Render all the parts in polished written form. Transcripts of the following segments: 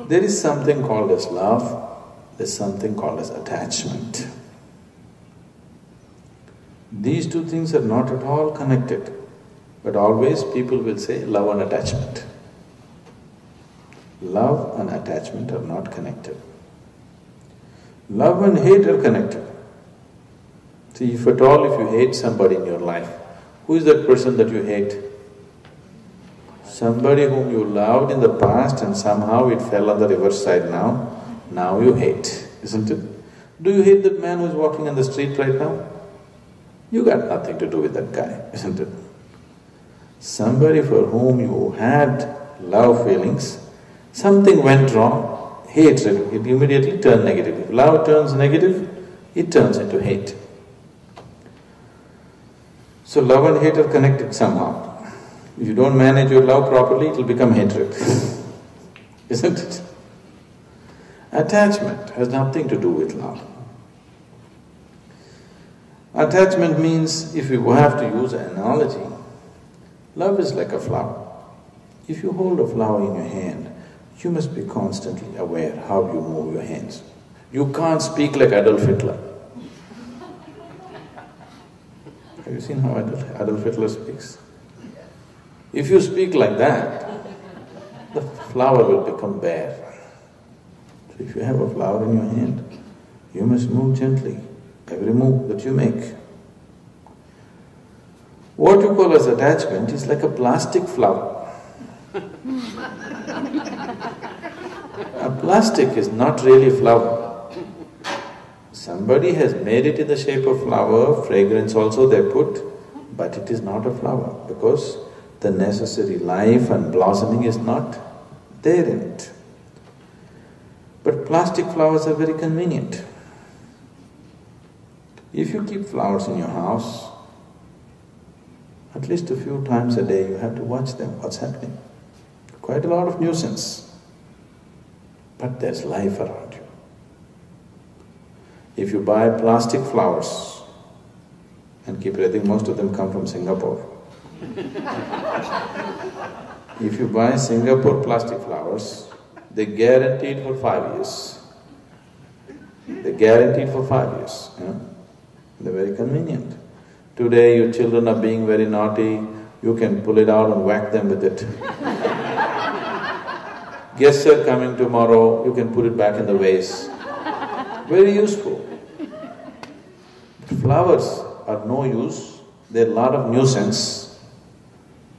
There is something called as love, there's something called as attachment. These two things are not at all connected, but always people will say love and attachment. Love and attachment are not connected. Love and hate are connected. See, if at all if you hate somebody in your life, who is that person that you hate? Somebody whom you loved in the past and somehow it fell on the reverse side now you hate, isn't it? Do you hate that man who is walking on the street right now? You got nothing to do with that guy, isn't it? Somebody for whom you had love feelings, something went wrong, hatred, it immediately turned negative. If love turns negative, it turns into hate. So love and hate are connected somehow. If you don't manage your love properly, it will become hatred, isn't it? Attachment has nothing to do with love. Attachment means, if you have to use an analogy, love is like a flower. If you hold a flower in your hand, you must be constantly aware how you move your hands. You can't speak like Adolf Hitler. Have you seen how Adolf Hitler speaks? If you speak like that, the flower will become bare. So if you have a flower in your hand, you must move gently, every move that you make. What you call as attachment is like a plastic flower. A plastic is not really flower. Somebody has made it in the shape of flower, fragrance also they put, but it is not a flower because the necessary life and blossoming is not there in it. But plastic flowers are very convenient. If you keep flowers in your house, at least a few times a day you have to watch them, what's happening. Quite a lot of nuisance, but there's life around you. If you buy plastic flowers and keep it, I think most of them come from Singapore. If you buy Singapore plastic flowers, they're guaranteed for 5 years. They're guaranteed for 5 years, They're very convenient. Today your children are being very naughty, you can pull it out and whack them with it. Guests are coming tomorrow, you can put it back in the vase. Very useful. Flowers are no use, they're a lot of nuisance,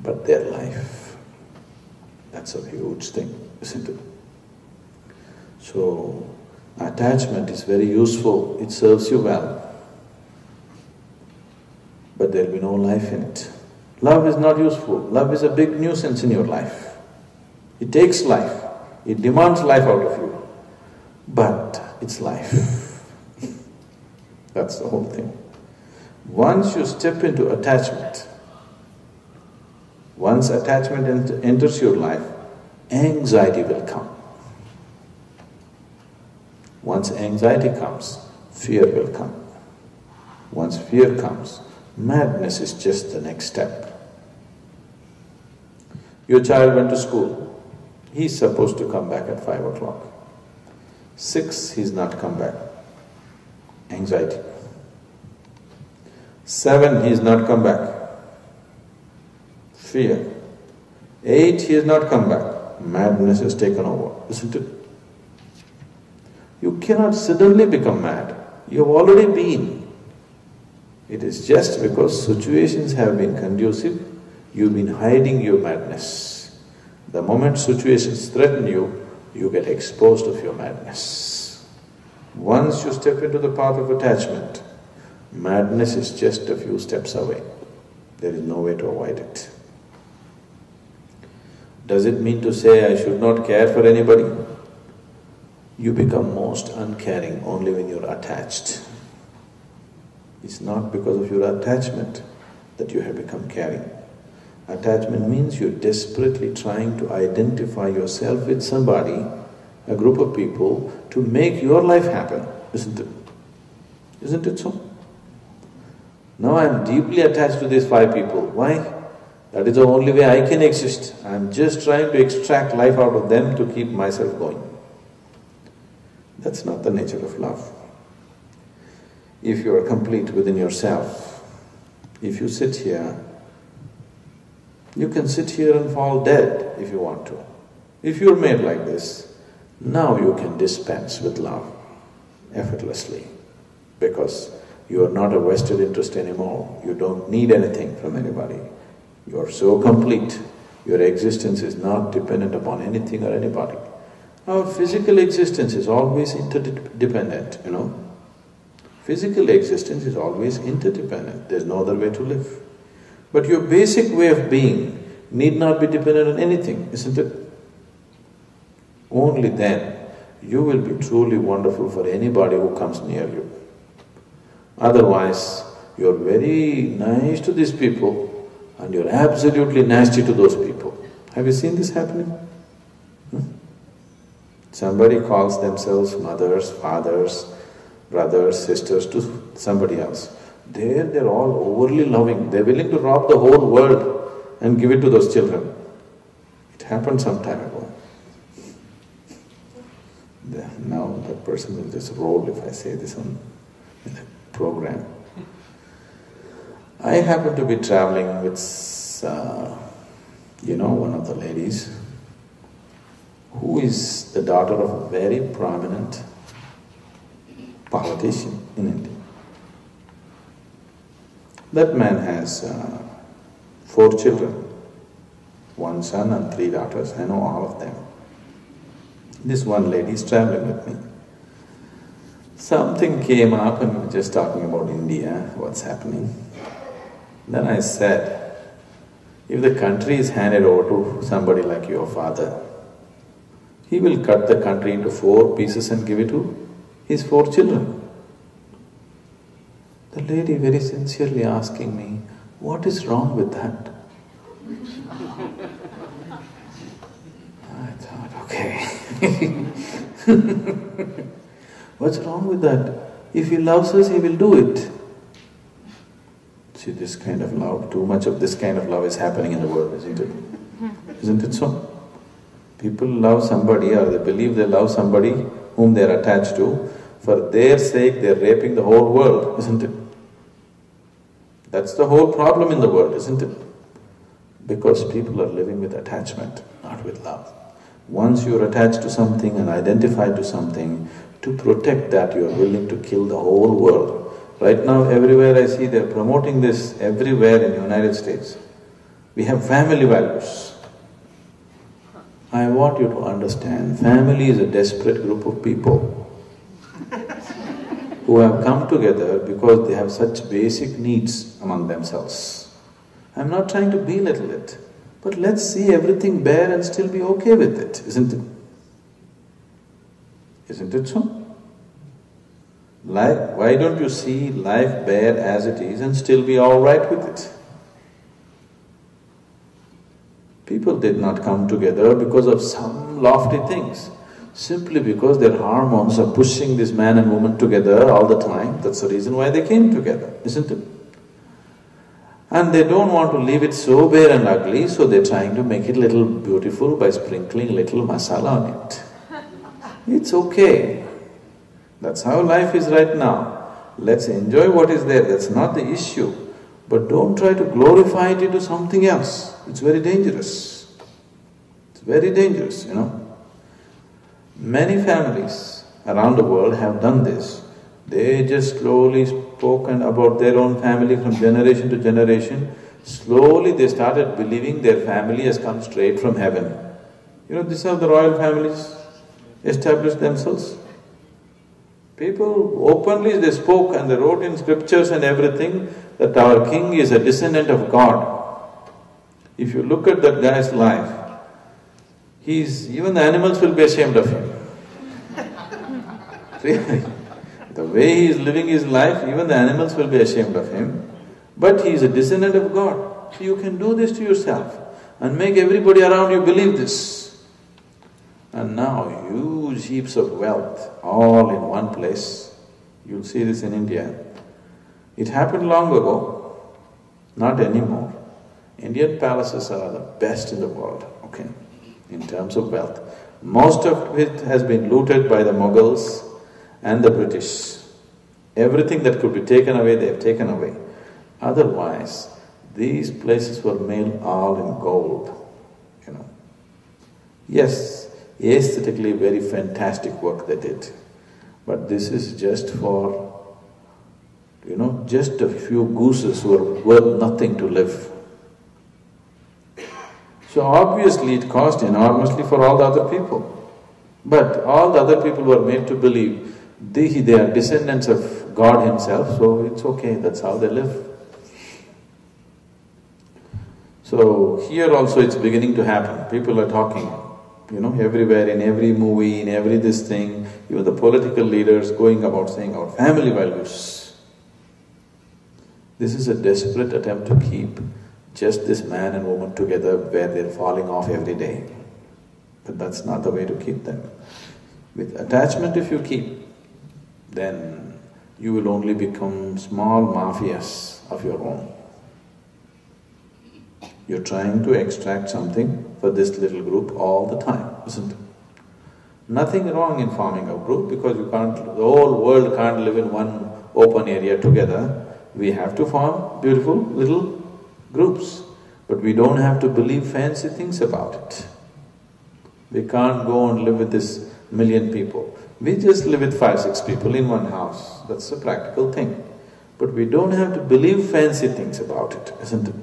but they're life. That's a huge thing, isn't it? So, attachment is very useful, it serves you well, but there'll be no life in it. Love is not useful, love is a big nuisance in your life. It takes life, it demands life out of you, but it's life. That's the whole thing. Once you step into attachment, once attachment enters your life, anxiety will come. Once anxiety comes, fear will come. Once fear comes, madness is just the next step. Your child went to school, he's supposed to come back at 5 o'clock. 6, he's not come back. Anxiety. 7, he has not come back. Fear. 8, he has not come back. Madness has taken over, isn't it? You cannot suddenly become mad. You have already been. It is just because situations have been conducive, you've been hiding your madness. The moment situations threaten you, you get exposed of your madness. Once you step into the path of attachment, madness is just a few steps away. There is no way to avoid it. Does it mean to say I should not care for anybody? You become most uncaring only when you're attached. It's not because of your attachment that you have become caring. Attachment means you're desperately trying to identify yourself with somebody, a group of people, to make your life happen, isn't it? Isn't it so? Now I'm deeply attached to these 5 people. Why? That is the only way I can exist. I'm just trying to extract life out of them to keep myself going. That's not the nature of love. If you are complete within yourself, if you sit here, you can sit here and fall dead if you want to. If you're made like this, now you can dispense with love effortlessly, because you are not a vested interest anymore. You don't need anything from anybody. You are so complete. Your existence is not dependent upon anything or anybody. Our physical existence is always interdependent, you know. Physical existence is always interdependent. There's no other way to live. But your basic way of being need not be dependent on anything, isn't it? Only then you will be truly wonderful for anybody who comes near you. Otherwise, you're very nice to these people and you're absolutely nasty to those people. Have you seen this happening? Somebody calls themselves mothers, fathers, brothers, sisters to somebody else. They're all overly loving. They're willing to rob the whole world and give it to those children. It happened some time ago. Now that person will just roll if I say this in the program. I happen to be traveling with, one of the ladies who is the daughter of a very prominent politician in India. That man has 4 children, 1 son and 3 daughters. I know all of them. This one lady is traveling with me. Something came up and we were just talking about India, what's happening. Then I said, if the country is handed over to somebody like your father, he will cut the country into 4 pieces and give it to his 4 children. The lady very sincerely asking me, what is wrong with that? I thought, okay. What's wrong with that? If he loves us, he will do it. See, this kind of love, too much of this kind of love is happening in the world, isn't it? Isn't it so? People love somebody or they believe they love somebody whom they are attached to. For their sake, they are raping the whole world, isn't it? That's the whole problem in the world, isn't it? Because people are living with attachment, not with love. Once you are attached to something and identified to something, to protect that you are willing to kill the whole world. Right now, everywhere I see they're promoting this everywhere in the United States. We have family values. I want you to understand, family is a desperate group of people who have come together because they have such basic needs among themselves. I'm not trying to belittle it, but let's see everything bare and still be okay with it, isn't it? Isn't it so? Why don't you see life bare as it is and still be all right with it? People did not come together because of some lofty things, simply because their hormones are pushing this man and woman together all the time. That's the reason why they came together, isn't it? And they don't want to leave it so bare and ugly, so they're trying to make it little beautiful by sprinkling little masala on it. It's okay. That's how life is right now. Let's enjoy what is there, that's not the issue. But don't try to glorify it into something else. It's very dangerous. It's very dangerous, you know. Many families around the world have done this. They just slowly spoken about their own family from generation to generation. Slowly they started believing their family has come straight from heaven. You know, these are the royal families established themselves. People openly they spoke and they wrote in scriptures and everything that our king is a descendant of God. If you look at that guy's life, even the animals will be ashamed of him. Really. The way he is living his life, even the animals will be ashamed of him. But he is a descendant of God. So you can do this to yourself and make everybody around you believe this. And now huge heaps of wealth all in one place. You'll see this in India. It happened long ago, not anymore. Indian palaces are the best in the world, okay, in terms of wealth. Most of it has been looted by the Mughals and the British. Everything that could be taken away, they have taken away. Otherwise, these places were made all in gold. Yes, aesthetically very fantastic work they did, but this is just for, just a few gooses who are worth nothing to live. So obviously it cost enormously for all the other people. But all the other people were made to believe they are descendants of God Himself, so it's okay, that's how they live. So here also it's beginning to happen. People are talking, everywhere, in every movie, in every this thing, even the political leaders going about saying our family values. This is a desperate attempt to keep just this man and woman together where they're falling off every day. But that's not the way to keep them. With attachment if you keep, then you will only become small mafias of your own. You're trying to extract something for this little group all the time, isn't it? Nothing wrong in forming a group because the whole world can't live in one open area together. We have to form beautiful little groups, but we don't have to believe fancy things about it. We can't go and live with this million people. We just live with 5-6 people in one house. That's a practical thing. But we don't have to believe fancy things about it, isn't it?